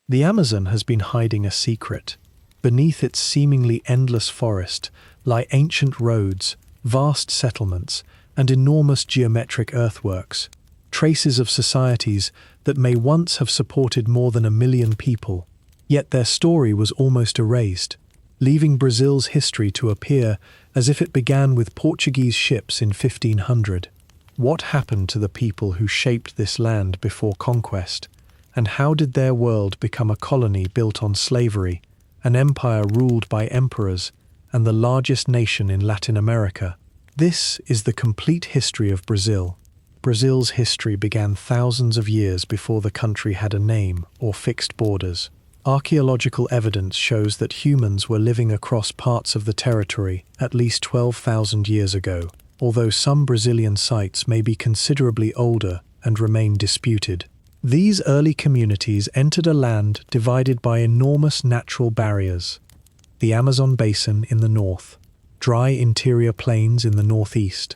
The Amazon has been hiding a secret. Beneath its seemingly endless forest lie ancient roads, vast settlements, and enormous geometric earthworks, traces of societies that may once have supported more than 1 million people. Yet their story was almost erased, leaving Brazil's history to appear as if it began with Portuguese ships in 1500. What happened to the people who shaped this land before conquest? And how did their world become a colony built on slavery, an empire ruled by emperors, and the largest nation in Latin America? This is the complete history of Brazil. Brazil's history began thousands of years before the country had a name or fixed borders. Archaeological evidence shows that humans were living across parts of the territory at least 12,000 years ago, although some Brazilian sites may be considerably older and remain disputed. These early communities entered a land divided by enormous natural barriers: the Amazon basin in the north, dry interior plains in the northeast,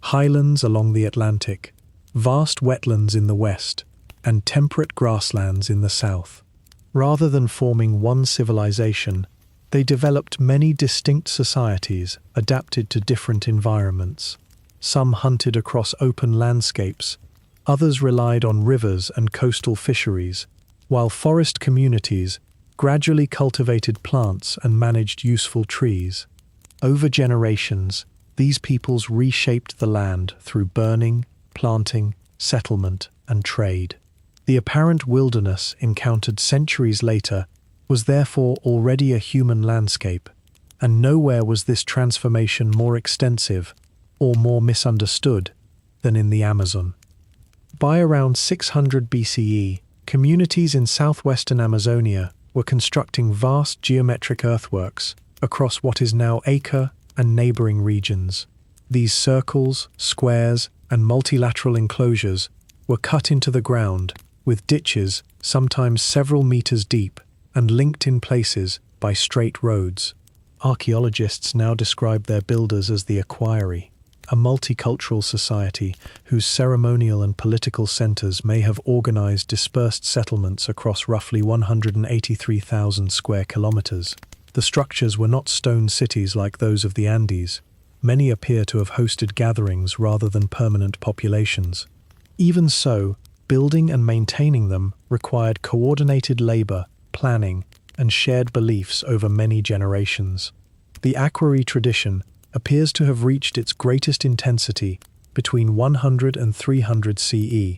highlands along the Atlantic, vast wetlands in the west, and temperate grasslands in the south. Rather than forming one civilization, they developed many distinct societies adapted to different environments. Some hunted across open landscapes, others relied on rivers and coastal fisheries, while forest communities gradually cultivated plants and managed useful trees. Over generations, these peoples reshaped the land through burning, planting, settlement, and trade. The apparent wilderness encountered centuries later was therefore already a human landscape, and nowhere was this transformation more extensive or more misunderstood than in the Amazon. By around 600 BCE, communities in southwestern Amazonia were constructing vast geometric earthworks across what is now Acre and neighboring regions. These circles, squares, and multilateral enclosures were cut into the ground, with ditches sometimes several meters deep and linked in places by straight roads. Archaeologists now describe their builders as the Aquarii, a multicultural society whose ceremonial and political centers may have organized dispersed settlements across roughly 183,000 square kilometers. The structures were not stone cities like those of the Andes. Many appear to have hosted gatherings rather than permanent populations. Even so, building and maintaining them required coordinated labor, planning, and shared beliefs over many generations. The Aquarii tradition appears to have reached its greatest intensity between 100 and 300 CE,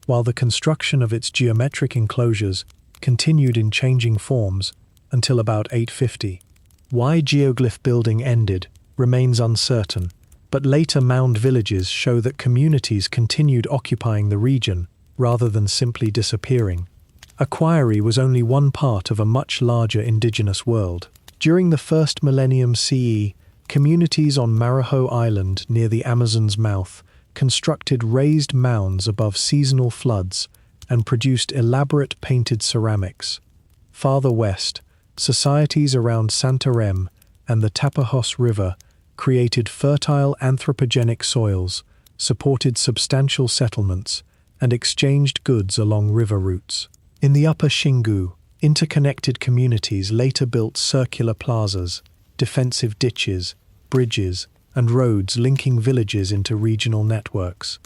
while the construction of its geometric enclosures continued in changing forms until about 850. Why geoglyph building ended remains uncertain, but later mound villages show that communities continued occupying the region rather than simply disappearing. Aquarii was only one part of a much larger indigenous world. During the first millennium CE, communities on Marajo Island near the Amazon's mouth constructed raised mounds above seasonal floods and produced elaborate painted ceramics. Farther west, societies around Santarém and the Tapajós River created fertile anthropogenic soils, supported substantial settlements, and exchanged goods along river routes. In the Upper Xingu, interconnected communities later built circular plazas, defensive ditches, bridges, and roads linking villages into regional networks.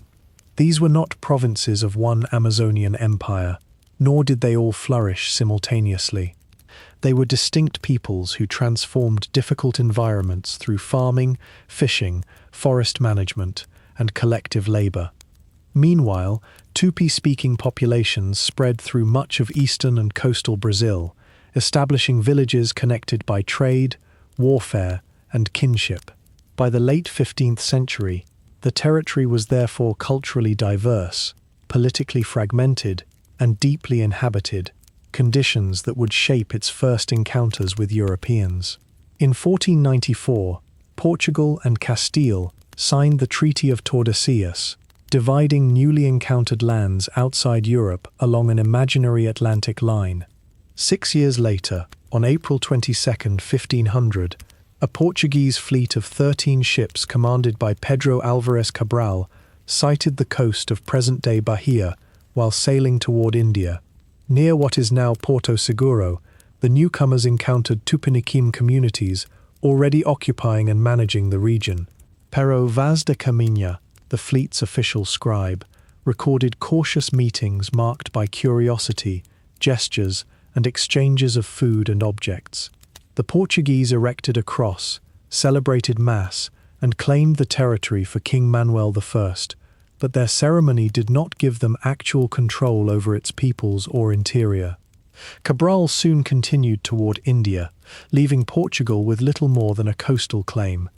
These were not provinces of one Amazonian empire, nor did they all flourish simultaneously. They were distinct peoples who transformed difficult environments through farming, fishing, forest management, and collective labor. Meanwhile, Tupi-speaking populations spread through much of eastern and coastal Brazil, establishing villages connected by trade, warfare, and kinship. By the late 15th century, the territory was therefore culturally diverse, politically fragmented, and deeply inhabited, conditions that would shape its first encounters with Europeans. In 1494, Portugal and Castile signed the Treaty of Tordesillas, dividing newly encountered lands outside Europe along an imaginary Atlantic line. 6 years later, on April 22, 1500, a Portuguese fleet of 13 ships commanded by Pedro Álvares Cabral sighted the coast of present-day Bahia while sailing toward India. Near what is now Porto Seguro, the newcomers encountered Tupiniquim communities already occupying and managing the region. Pero Vaz de Caminha, the fleet's official scribe, recorded cautious meetings marked by curiosity, gestures, and exchanges of food and objects. The Portuguese erected a cross, celebrated Mass, and claimed the territory for King Manuel I, but their ceremony did not give them actual control over its peoples or interior. Cabral soon continued toward India, leaving Portugal with little more than a coastal claim.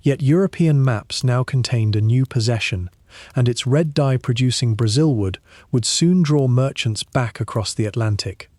Yet European maps now contained a new possession, and its red dye producing Brazilwood would soon draw merchants back across the Atlantic.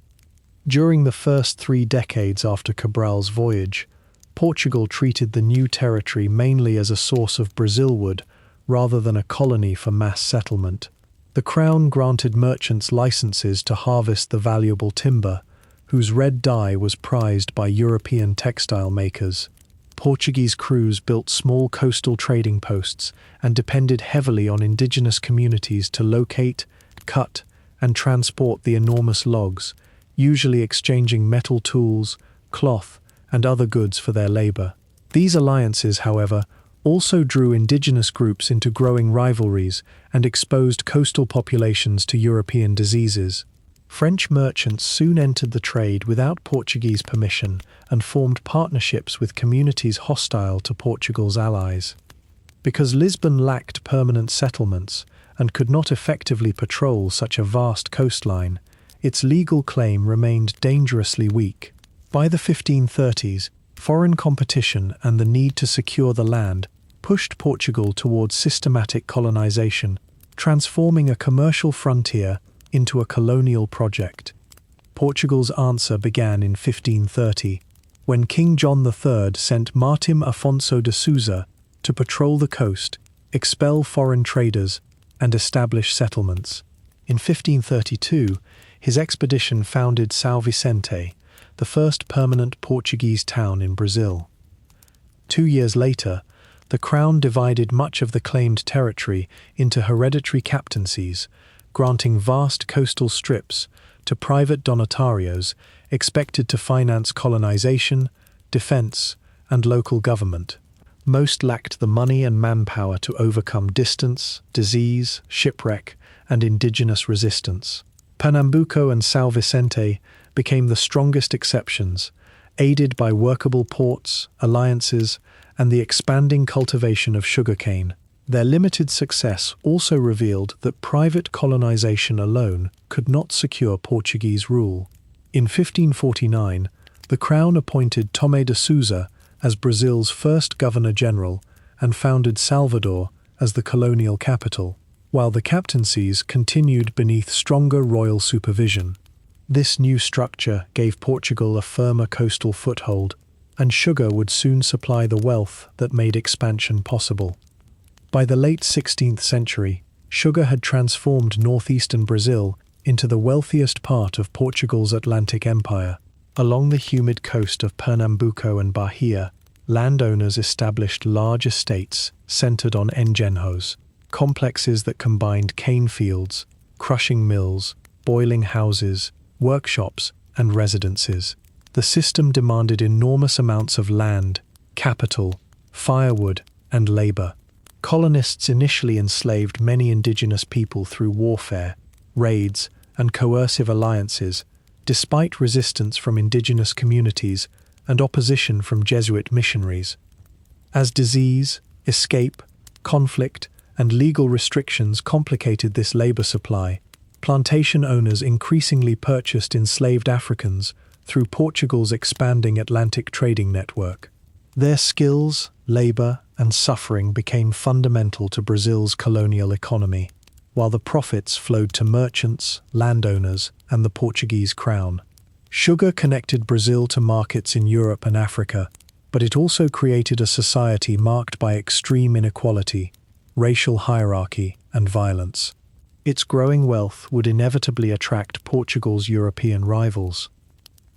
During the first 3 decades after Cabral's voyage, Portugal treated the new territory mainly as a source of Brazilwood rather than a colony for mass settlement. The Crown granted merchants licenses to harvest the valuable timber, whose red dye was prized by European textile makers. Portuguese crews built small coastal trading posts and depended heavily on indigenous communities to locate, cut, and transport the enormous logs, usually exchanging metal tools, cloth, and other goods for their labor. These alliances, however, also drew indigenous groups into growing rivalries and exposed coastal populations to European diseases. French merchants soon entered the trade without Portuguese permission and formed partnerships with communities hostile to Portugal's allies. Because Lisbon lacked permanent settlements and could not effectively patrol such a vast coastline, its legal claim remained dangerously weak. By the 1530s, foreign competition and the need to secure the land pushed Portugal towards systematic colonization, transforming a commercial frontier into a colonial project. Portugal's answer began in 1530, when King John III sent Martim Afonso de Sousa to patrol the coast, expel foreign traders, and establish settlements. In 1532, his expedition founded São Vicente, the first permanent Portuguese town in Brazil. 2 years later, the Crown divided much of the claimed territory into hereditary captaincies, granting vast coastal strips to private donatarios expected to finance colonization, defense, and local government. Most lacked the money and manpower to overcome distance, disease, shipwreck, and indigenous resistance. Pernambuco and São Vicente became the strongest exceptions, aided by workable ports, alliances, and the expanding cultivation of sugarcane. Their limited success also revealed that private colonization alone could not secure Portuguese rule. In 1549, the Crown appointed Tomé de Sousa as Brazil's first governor-general and founded Salvador as the colonial capital, while the captaincies continued beneath stronger royal supervision. This new structure gave Portugal a firmer coastal foothold, and sugar would soon supply the wealth that made expansion possible. By the late 16th century, sugar had transformed northeastern Brazil into the wealthiest part of Portugal's Atlantic Empire. Along the humid coast of Pernambuco and Bahia, landowners established large estates centered on engenhos, complexes that combined cane fields, crushing mills, boiling houses, workshops, and residences. The system demanded enormous amounts of land, capital, firewood, and labor. Colonists initially enslaved many indigenous people through warfare, raids, and coercive alliances, despite resistance from indigenous communities and opposition from Jesuit missionaries. As disease, escape, conflict, and legal restrictions complicated this labor supply, plantation owners increasingly purchased enslaved Africans through Portugal's expanding Atlantic trading network. Their skills, labor, and suffering became fundamental to Brazil's colonial economy, while the profits flowed to merchants, landowners, and the Portuguese crown. Sugar connected Brazil to markets in Europe and Africa, but it also created a society marked by extreme inequality, racial hierarchy, and violence. Its growing wealth would inevitably attract Portugal's European rivals.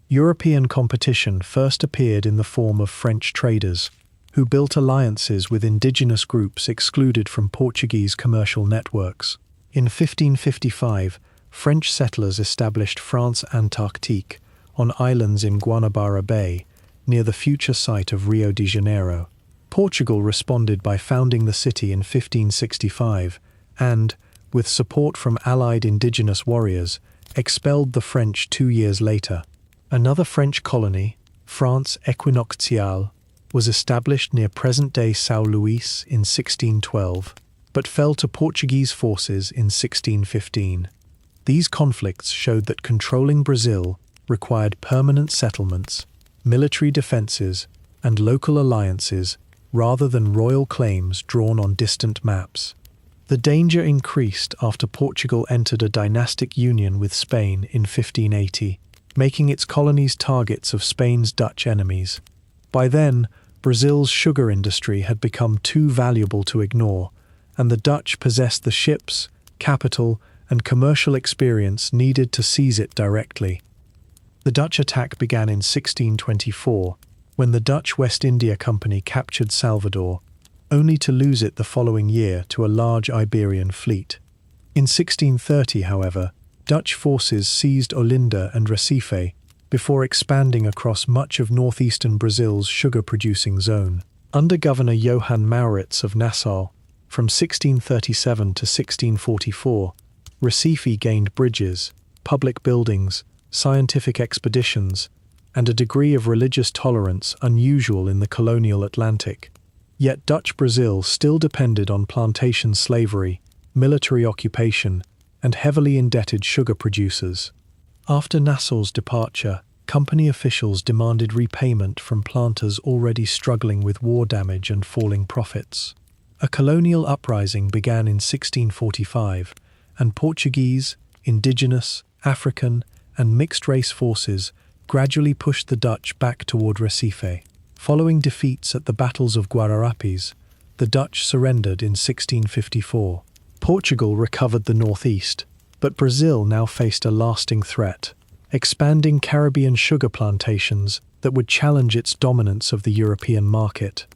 European competition first appeared in the form of French traders, who built alliances with indigenous groups excluded from Portuguese commercial networks. In 1555, French settlers established France Antarctique on islands in Guanabara Bay, near the future site of Rio de Janeiro. Portugal responded by founding the city in 1565 and, with support from allied indigenous warriors, expelled the French 2 years later. Another French colony, France Equinoxiale, was established near present-day São Luís in 1612, but fell to Portuguese forces in 1615. These conflicts showed that controlling Brazil required permanent settlements, military defences, and local alliances rather than royal claims drawn on distant maps. The danger increased after Portugal entered a dynastic union with Spain in 1580, making its colonies targets of Spain's Dutch enemies. By then, Brazil's sugar industry had become too valuable to ignore, and the Dutch possessed the ships, capital, and commercial experience needed to seize it directly. The Dutch attack began in 1624, when the Dutch West India Company captured Salvador, only to lose it the following year to a large Iberian fleet. In 1630, however, Dutch forces seized Olinda and Recife before expanding across much of northeastern Brazil's sugar-producing zone. Under Governor Johan Maurits of Nassau, from 1637 to 1644, Recife gained bridges, public buildings, scientific expeditions, and a degree of religious tolerance unusual in the colonial Atlantic. Yet Dutch Brazil still depended on plantation slavery, military occupation, and heavily indebted sugar producers. After Nassau's departure, company officials demanded repayment from planters already struggling with war damage and falling profits. A colonial uprising began in 1645, and Portuguese, indigenous, African, and mixed-race forces gradually pushed the Dutch back toward Recife. Following defeats at the battles of Guararapes, the Dutch surrendered in 1654. Portugal recovered the northeast, but Brazil now faced a lasting threat, expanding Caribbean sugar plantations that would challenge its dominance of the European market.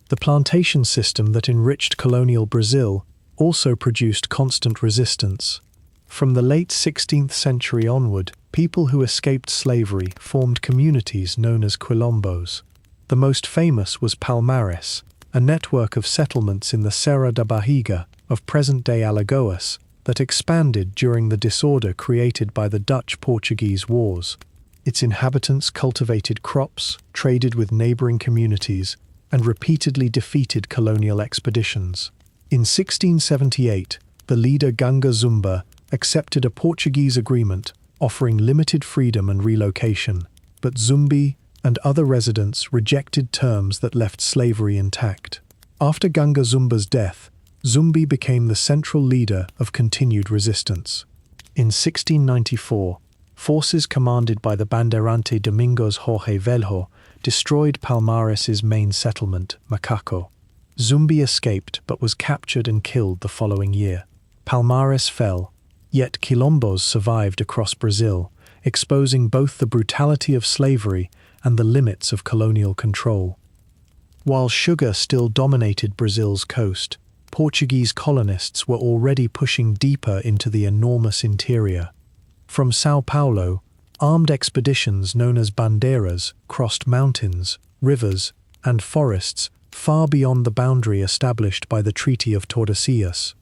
The plantation system that enriched colonial Brazil also produced constant resistance. From the late 16th century onward, people who escaped slavery formed communities known as quilombos. The most famous was Palmares, a network of settlements in the Serra da Barriga of present-day Alagoas that expanded during the disorder created by the Dutch-Portuguese Wars. Its inhabitants cultivated crops, traded with neighbouring communities, and repeatedly defeated colonial expeditions. In 1678, the leader Ganga Zumba accepted a Portuguese agreement offering limited freedom and relocation, but Zumbi and other residents rejected terms that left slavery intact. After Ganga Zumba's death, Zumbi became the central leader of continued resistance. In 1694, forces commanded by the Bandeirante Domingos Jorge Velho destroyed Palmares' main settlement, Macaco. Zumbi escaped but was captured and killed the following year. Palmares fell, yet quilombos survived across Brazil, exposing both the brutality of slavery and the limits of colonial control. While sugar still dominated Brazil's coast, Portuguese colonists were already pushing deeper into the enormous interior. From São Paulo, armed expeditions known as bandeiras crossed mountains, rivers, and forests far beyond the boundary established by the Treaty of Tordesillas.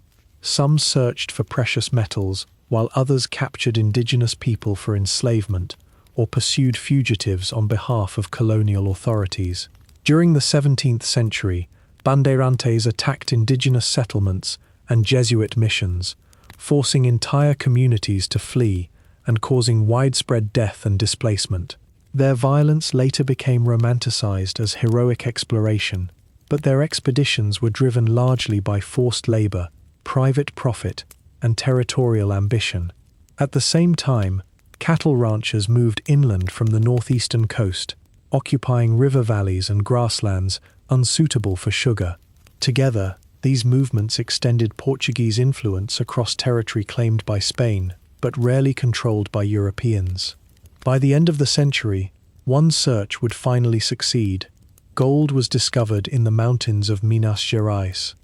Some searched for precious metals, while others captured indigenous people for enslavement or pursued fugitives on behalf of colonial authorities. During the 17th century, Bandeirantes attacked indigenous settlements and Jesuit missions, forcing entire communities to flee and causing widespread death and displacement. Their violence later became romanticized as heroic exploration, but their expeditions were driven largely by forced labor, private profit, and territorial ambition. At the same time, cattle ranchers moved inland from the northeastern coast, occupying river valleys and grasslands unsuitable for sugar. Together, these movements extended Portuguese influence across territory claimed by Spain, but rarely controlled by Europeans. By the end of the century, one search would finally succeed. Gold was discovered in the mountains of Minas Gerais.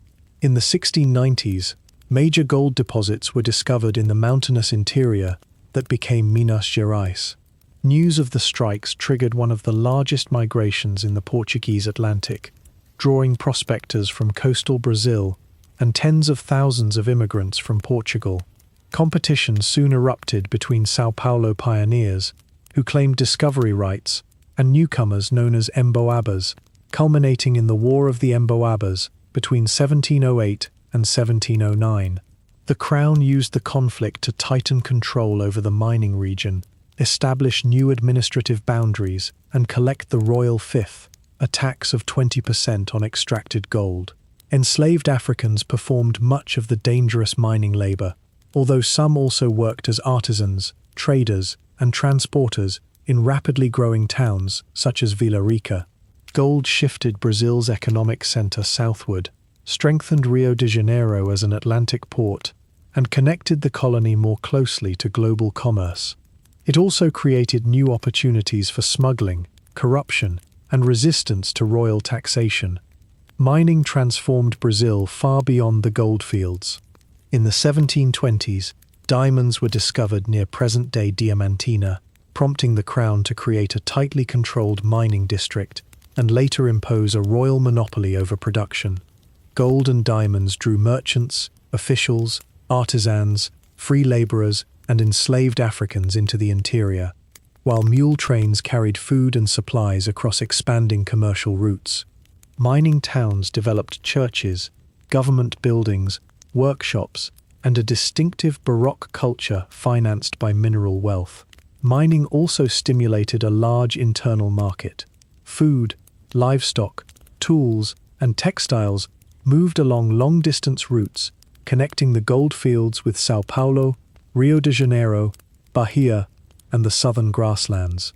In the 1690s, Major gold deposits were discovered in the mountainous interior that became Minas Gerais. News of the strikes triggered one of the largest migrations in the Portuguese Atlantic, drawing prospectors from coastal Brazil and tens of thousands of immigrants from Portugal. Competition soon erupted between São Paulo pioneers, who claimed discovery rights, and newcomers known as Emboabas, culminating in the War of the Emboabas between 1708 and 1709. The Crown used the conflict to tighten control over the mining region, establish new administrative boundaries, and collect the royal fifth, a tax of 20% on extracted gold. Enslaved Africans performed much of the dangerous mining labor, although some also worked as artisans, traders, and transporters in rapidly growing towns such as Vila Rica. Gold shifted Brazil's economic center southward, strengthened Rio de Janeiro as an Atlantic port, and connected the colony more closely to global commerce. It also created new opportunities for smuggling, corruption, and resistance to royal taxation. Mining transformed Brazil far beyond the goldfields. In the 1720s, diamonds were discovered near present-day Diamantina, prompting the Crown to create a tightly controlled mining district and later impose a royal monopoly over production. Gold and diamonds drew merchants, officials, artisans, free laborers, and enslaved Africans into the interior, while mule trains carried food and supplies across expanding commercial routes. Mining towns developed churches, government buildings, workshops, and a distinctive Baroque culture financed by mineral wealth. Mining also stimulated a large internal market. Food, livestock, tools, and textiles moved along long-distance routes, connecting the gold fields with São Paulo, Rio de Janeiro, Bahia, and the southern grasslands.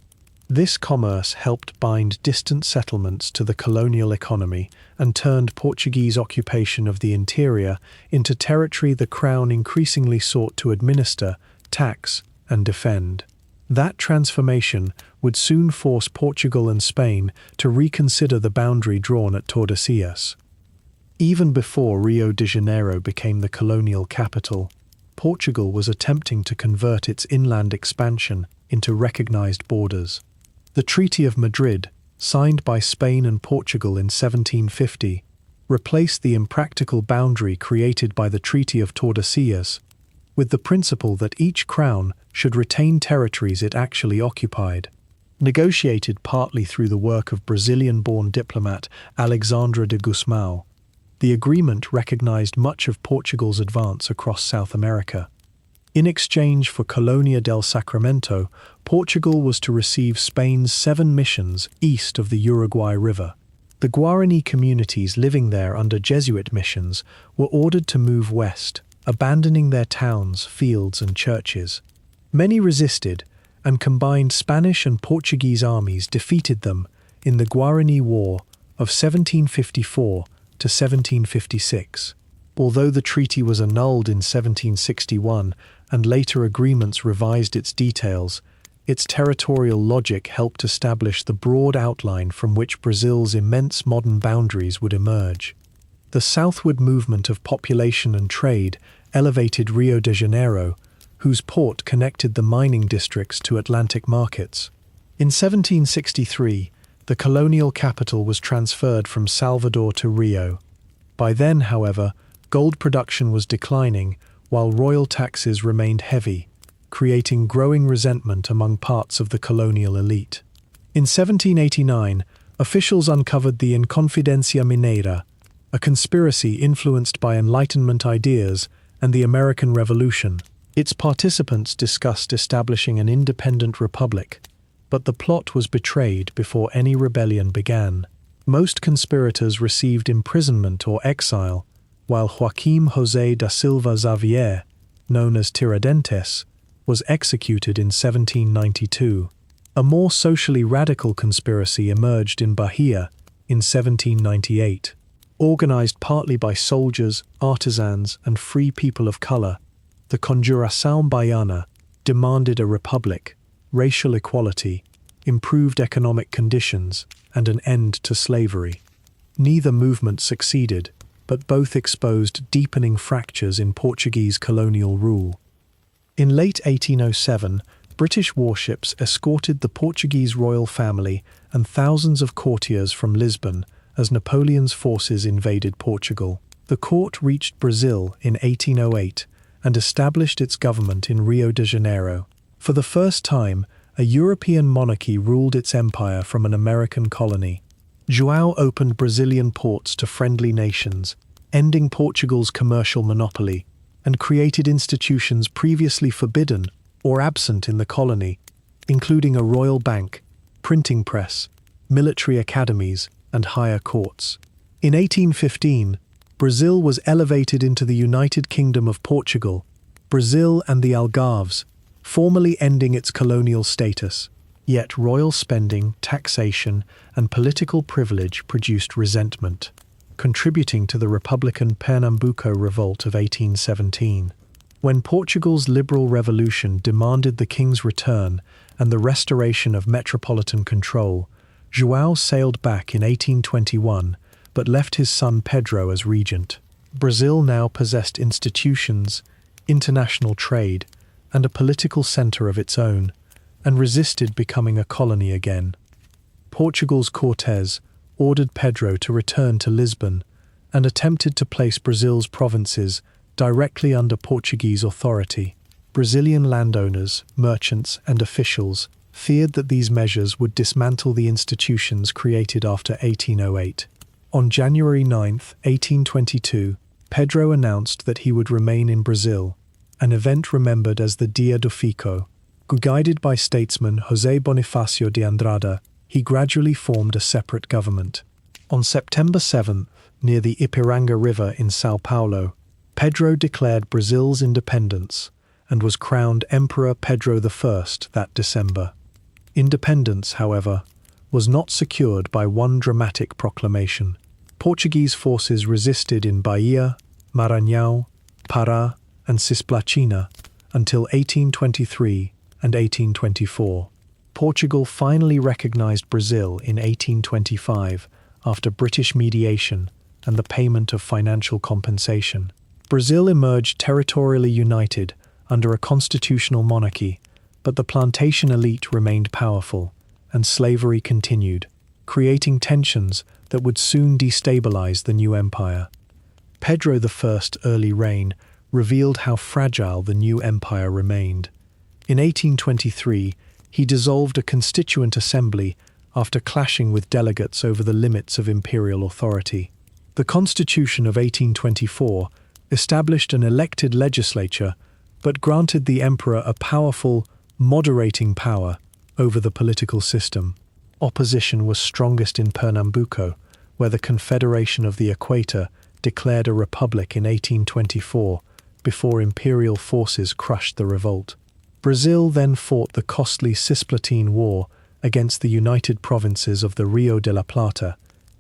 This commerce helped bind distant settlements to the colonial economy and turned Portuguese occupation of the interior into territory the Crown increasingly sought to administer, tax, and defend. That transformation would soon force Portugal and Spain to reconsider the boundary drawn at Tordesillas. Even before Rio de Janeiro became the colonial capital, Portugal was attempting to convert its inland expansion into recognized borders. The Treaty of Madrid, signed by Spain and Portugal in 1750, replaced the impractical boundary created by the Treaty of Tordesillas, with the principle that each crown should retain territories it actually occupied. Negotiated partly through the work of Brazilian-born diplomat Alexandre de Gusmão, the agreement recognized much of Portugal's advance across South America. In exchange for Colonia del Sacramento, Portugal was to receive Spain's 7 missions east of the Uruguay River. The Guarani communities living there under Jesuit missions were ordered to move west, abandoning their towns, fields, and churches. Many resisted, and combined Spanish and Portuguese armies defeated them in the Guarani War of 1754 to 1756. Although the treaty was annulled in 1761 and later agreements revised its details, its territorial logic helped establish the broad outline from which Brazil's immense modern boundaries would emerge. The southward movement of population and trade elevated Rio de Janeiro, whose port connected the mining districts to Atlantic markets. In 1763, the colonial capital was transferred from Salvador to Rio. By then, however, gold production was declining while royal taxes remained heavy, creating growing resentment among parts of the colonial elite. In 1789, officials uncovered the Inconfidencia Mineira, a conspiracy influenced by Enlightenment ideas and the American Revolution. Its participants discussed establishing an independent republic, but the plot was betrayed before any rebellion began. Most conspirators received imprisonment or exile, while Joaquim José da Silva Xavier, known as Tiradentes, was executed in 1792. A more socially radical conspiracy emerged in Bahia in 1798. Organized partly by soldiers, artisans, and free people of color, the Conjuração Baiana demanded a republic, racial equality, improved economic conditions, and an end to slavery. Neither movement succeeded, but both exposed deepening fractures in Portuguese colonial rule. In late 1807, British warships escorted the Portuguese royal family and thousands of courtiers from Lisbon as Napoleon's forces invaded Portugal. The court reached Brazil in 1808 and established its government in Rio de Janeiro. For the first time, a European monarchy ruled its empire from an American colony. João opened Brazilian ports to friendly nations, ending Portugal's commercial monopoly, and created institutions previously forbidden or absent in the colony, including a royal bank, printing press, military academies, and higher courts. In 1815, Brazil was elevated into the United Kingdom of Portugal, Brazil and the Algarves, formally ending its colonial status. Yet royal spending, taxation, and political privilege produced resentment, contributing to the Republican Pernambuco Revolt of 1817. When Portugal's liberal revolution demanded the king's return and the restoration of metropolitan control, João sailed back in 1821, but left his son Pedro as regent. Brazil now possessed institutions, international trade, and a political centre of its own, and resisted becoming a colony again. Portugal's Cortes ordered Pedro to return to Lisbon and attempted to place Brazil's provinces directly under Portuguese authority. Brazilian landowners, merchants, and officials feared that these measures would dismantle the institutions created after 1808. On January 9, 1822, Pedro announced that he would remain in Brazil, an event remembered as the Dia do Fico. Guided by statesman José Bonifácio de Andrada, he gradually formed a separate government. On September 7, near the Ipiranga River in São Paulo, Pedro declared Brazil's independence and was crowned Emperor Pedro I that December. Independence, however, was not secured by one dramatic proclamation. Portuguese forces resisted in Bahia, Maranhão, Pará, and Cisplatina until 1823 and 1824. Portugal finally recognized Brazil in 1825 after British mediation and the payment of financial compensation. Brazil emerged territorially united under a constitutional monarchy, but the plantation elite remained powerful, and slavery continued, creating tensions that would soon destabilize the new empire. Pedro I's early reign revealed how fragile the new empire remained. In 1823, he dissolved a constituent assembly after clashing with delegates over the limits of imperial authority. The Constitution of 1824 established an elected legislature, but granted the emperor a powerful, moderating power over the political system. Opposition was strongest in Pernambuco, where the Confederation of the Equator declared a republic in 1824 before imperial forces crushed the revolt. Brazil then fought the costly Cisplatine War against the United Provinces of the Rio de la Plata,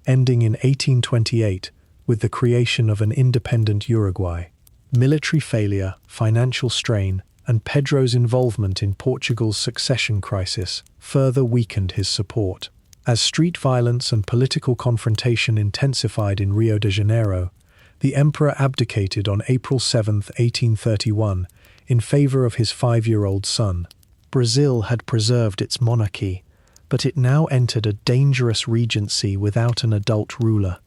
ending in 1828 with the creation of an independent Uruguay. Military failure, financial strain, and Pedro's involvement in Portugal's succession crisis further weakened his support. As street violence and political confrontation intensified in Rio de Janeiro, the emperor abdicated on April 7, 1831, in favor of his 5-year-old son. Brazil had preserved its monarchy, but it now entered a dangerous regency without an adult ruler.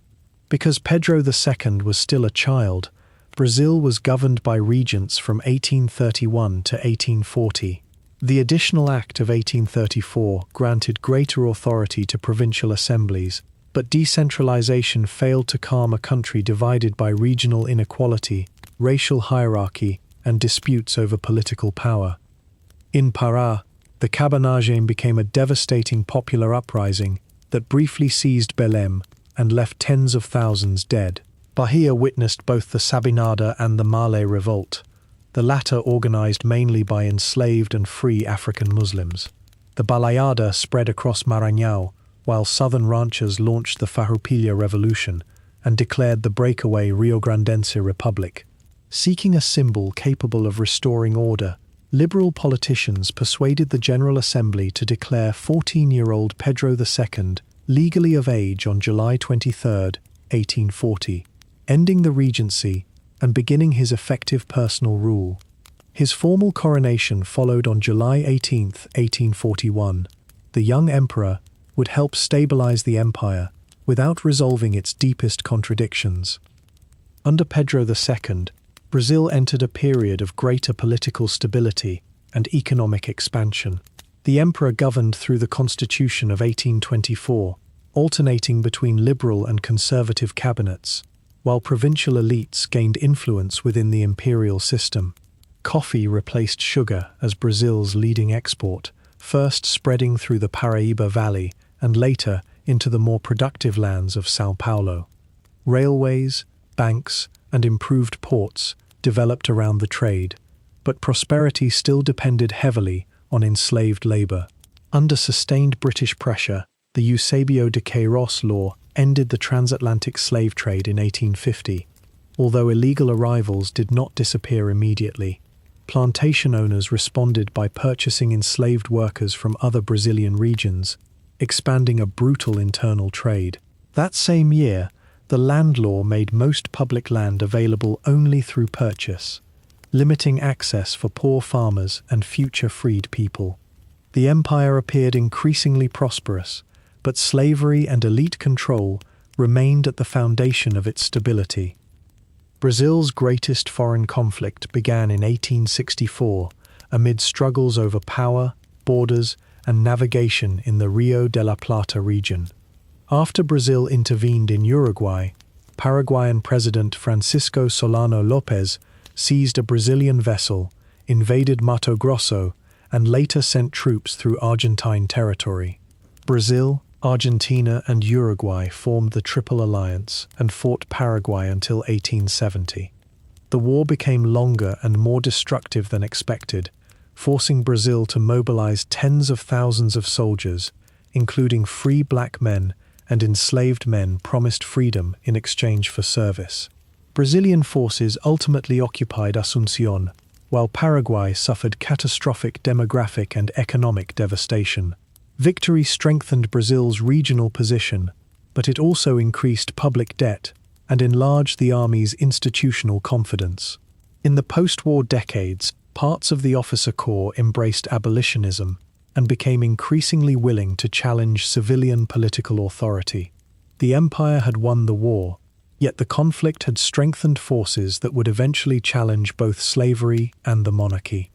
Because Pedro II was still a child, Brazil was governed by regents from 1831 to 1840. The Additional Act of 1834 granted greater authority to provincial assemblies, but decentralization failed to calm a country divided by regional inequality, racial hierarchy, and disputes over political power. In Pará, the Cabanagem became a devastating popular uprising that briefly seized Belém and left tens of thousands dead. Bahia witnessed both the Sabinada and the Malay Revolt, the latter organized mainly by enslaved and free African Muslims. The Balaiada spread across Maranhão, while southern ranchers launched the Farroupilha Revolution and declared the breakaway Rio Grandense Republic. Seeking a symbol capable of restoring order, liberal politicians persuaded the General Assembly to declare 14-year-old Pedro II legally of age on July 23, 1840. ending the regency and beginning his effective personal rule. His formal coronation followed on July 18, 1841. The young emperor would help stabilize the empire without resolving its deepest contradictions. Under Pedro II, Brazil entered a period of greater political stability and economic expansion. The emperor governed through the Constitution of 1824, alternating between liberal and conservative cabinets, while provincial elites gained influence within the imperial system. Coffee replaced sugar as Brazil's leading export, first spreading through the Paraíba Valley and later into the more productive lands of São Paulo. Railways, banks, and improved ports developed around the trade, but prosperity still depended heavily on enslaved labor. Under sustained British pressure, the Eusebio de Queiroz law ended the transatlantic slave trade in 1850. Although illegal arrivals did not disappear immediately, plantation owners responded by purchasing enslaved workers from other Brazilian regions, expanding a brutal internal trade. That same year, the land law made most public land available only through purchase, limiting access for poor farmers and future freed people. The empire appeared increasingly prosperous, but slavery and elite control remained at the foundation of its stability. Brazil's greatest foreign conflict began in 1864 amid struggles over power, borders, and navigation in the Rio de la Plata region. After Brazil intervened in Uruguay, Paraguayan President Francisco Solano Lopez seized a Brazilian vessel, invaded Mato Grosso, and later sent troops through Argentine territory. Brazil, Argentina, and Uruguay formed the Triple Alliance and fought Paraguay until 1870. The war became longer and more destructive than expected, forcing Brazil to mobilize tens of thousands of soldiers, including free black men and enslaved men promised freedom in exchange for service. Brazilian forces ultimately occupied Asunción, while Paraguay suffered catastrophic demographic and economic devastation. Victory strengthened Brazil's regional position, but it also increased public debt and enlarged the army's institutional confidence. In the post-war decades, parts of the officer corps embraced abolitionism and became increasingly willing to challenge civilian political authority. The empire had won the war, yet the conflict had strengthened forces that would eventually challenge both slavery and the monarchy.